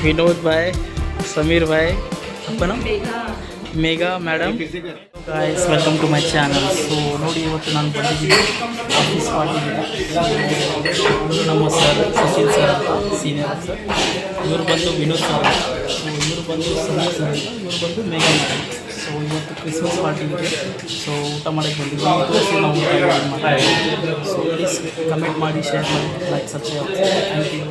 विनोद भाई, समीर भाई, अपना Megha madam. Guys welcome to my channel. So ನೋಡಿ, ಇವತ್ತು ನಾನು ಬಂದಿದ್ದೀನಿ ಆಫೀಸ್ ಪಾರ್ಟಿಗೆ. ನಮ್ಮ ಸರ್ ಸಚಿನ್ ಸರ್ ಅಂತ ಸೀನಿಯರ್ ಸರ್, ಇವರು ಬಂದು ವಿನೋದ್ ಸರ್ ಅಂತ, ಸೊ ಇವರು ಬಂದು ಸಮೀರ್ ಸರ್ ಅಂತ, ಇವರು ಬಂದು ಮೇಘಾ ಮೇಡಮ್. ಸೊ ಇವತ್ತು ಕ್ರಿಸ್ಮಸ್ ಪಾರ್ಟಿ ಇದೆ. ಸೊ ಊಟ ಮಾಡೋಕ್ಕೆ ಬಂದಿದ್ದೀವಿ. ನಾವು ಊಟ ಮಾಡ್ತೀವಿ. ಸೊ ಪ್ಲೀಸ್ ಕಮೆಂಟ್ ಮಾಡಿ, ಶೇರ್ ಮಾಡಿ, ಲೈಕ್ ಸಬ್ಸ್ಕ್ರೈಬ್. Thank you.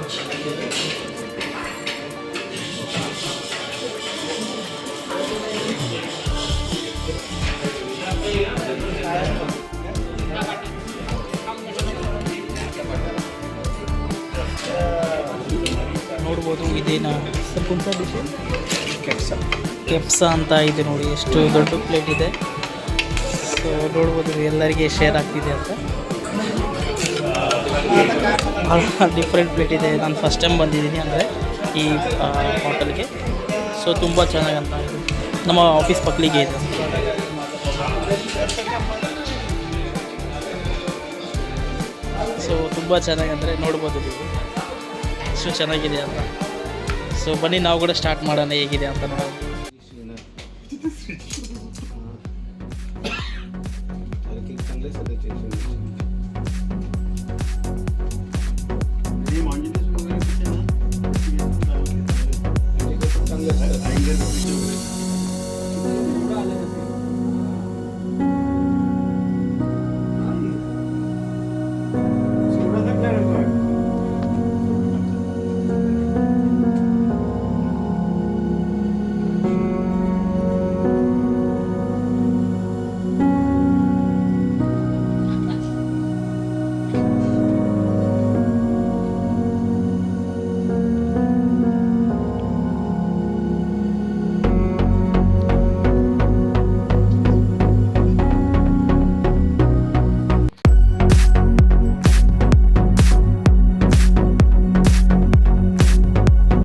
ನೋಡ್ಬೋದು, ಇದೇನಾ ಸರ್ ಕುಂಸ ಡಿಶ್ ಕೆಪ್ಸಾ ಅಂತ ಇದೆ ನೋಡಿ. ಎಷ್ಟು ದೊಡ್ಡ ಪ್ಲೇಟ್ ಇದೆ. ಸೊ ನೋಡ್ಬೋದು, ಎಲ್ಲರಿಗೆ ಶೇರ್ ಆಗ್ತಿದೆ ಅಂತ. ಭಾಳ ಡಿಫ್ರೆಂಟ್ ಪ್ಲೇಟ್ ಇದೆ. ನಾನು ಫಸ್ಟ್ ಟೈಮ್ ಬಂದಿದ್ದೀನಿ ಅಂದರೆ ಈ ಹೋಟೆಲ್ಗೆ. ಸೊ ತುಂಬ ಚೆನ್ನಾಗಂತ ಇದು ನಮ್ಮ ಆಫೀಸ್ ಪಕ್ಕಲಿಗೆ ಇದೆ. ಸೊ ತುಂಬ ಚೆನ್ನಾಗಂದರೆ ನೋಡ್ಬೋದು ನೀವು ಎಷ್ಟು ಚೆನ್ನಾಗಿದೆ ಅಂತ. ಸೊ ಬನ್ನಿ ನಾವು ಕೂಡ ಸ್ಟಾರ್ಟ್ ಮಾಡೋಣ ಹೇಗಿದೆ ಅಂತ ನೋಡೋಣ.